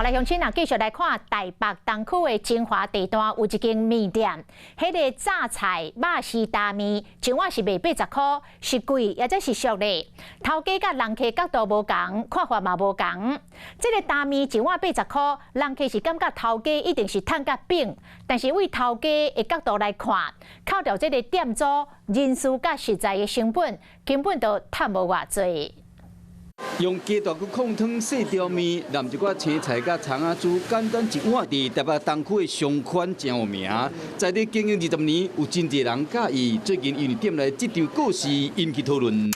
好，来乡亲啊，继续来看台北东区的精华地段有一间面店，迄个榨菜肉丝大面，一碗是卖80块，是贵也则是俗咧。头家甲人客角度无同，看法嘛无同。这个大面一碗80块，人客是感觉头家一定是趁甲饼，但是为头家的角度来看，扣掉这个店租、人事甲实在的成本，根本就赚无偌济。用鸡大骨控汤细条面，淋一寡青菜甲葱仔煮，简单一碗，伫台北东区的上款真有名。在地经营20年，有真侪人介意。最近因为店内这场故事引起讨论。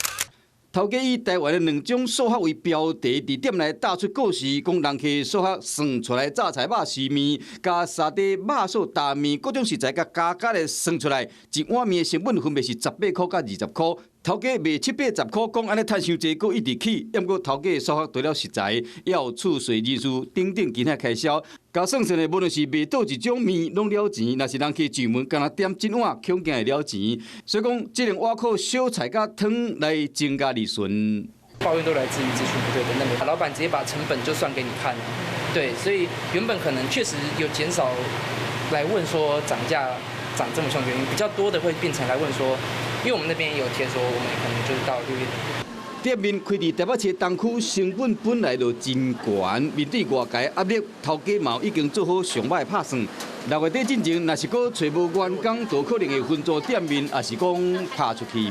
头家以台湾的2种数学为标题，伫店内打出故事，讲人客数学算出来榨菜肉丝面，加沙地肉燥大面，各种食材甲加的算出来，一碗面的成本分别是18块甲20块。头家卖70-80块，讲安尼趁伤济，佫一直起。不过头家的数学除了实在，也有厝税、人事等等其他开销。加算算的，无论是卖倒一种面拢了钱，若是人去上门，干那点一碗，恐惊会了钱。所以讲，只能挖靠小菜甲汤来增加利润。抱怨都来自于资讯不对等等的，老板直接把成本就算给你看了。对，所以原本可能确实有减少来问说涨价涨这么凶的原因，比较多的会变成来问说。因为我们那边也有贴说，我们可能就是到6月底。店面开伫台北市东区，成本本来就真悬，面对外界压力，头家嘛已经做好上歹的打算。6月底进前，若是搁找无员工，就可能会分租店面，也是讲拍出去。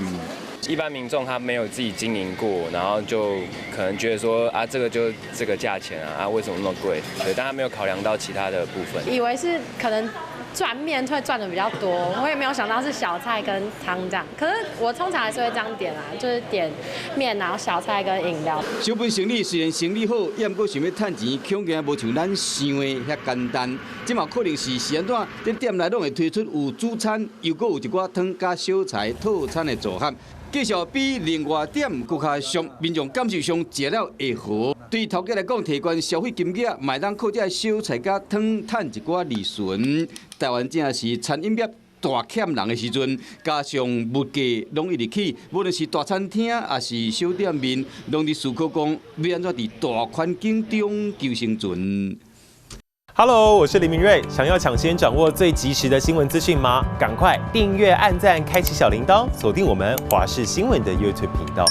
一般民众他没有自己经营过，然后就可能觉得说啊，这个就这个价钱啊，为什么那么贵？对，但他没有考量到其他的部分。以为是可能赚面会赚的比较多，我也没有想到是小菜跟汤这样。可是我通常还是会这样点啦，就是点面，然后小菜跟饮料。小本生意虽然生意好，也毋过想要趁钱，恐惊无像咱想的遐简单。即嘛可能是安怎？伫店内拢会推出有主餐，又搁有一寡汤加小菜套餐的组合。继续比另外店更加俗，民众感受上食了会好。对头家来讲，提悬消费金额，嘛当靠这小菜甲汤赚一寡利润。台湾正是餐饮业大欠人的时阵，加上物价拢一直起，无论是大餐厅还是小店面，拢伫思考讲要安怎伫大环境中求生存。Hello， 我是林明瑞。想要抢先掌握最及时的新闻资讯吗？赶快订阅、按赞、开启小铃铛，锁定我们华视新闻的 YouTube 频道。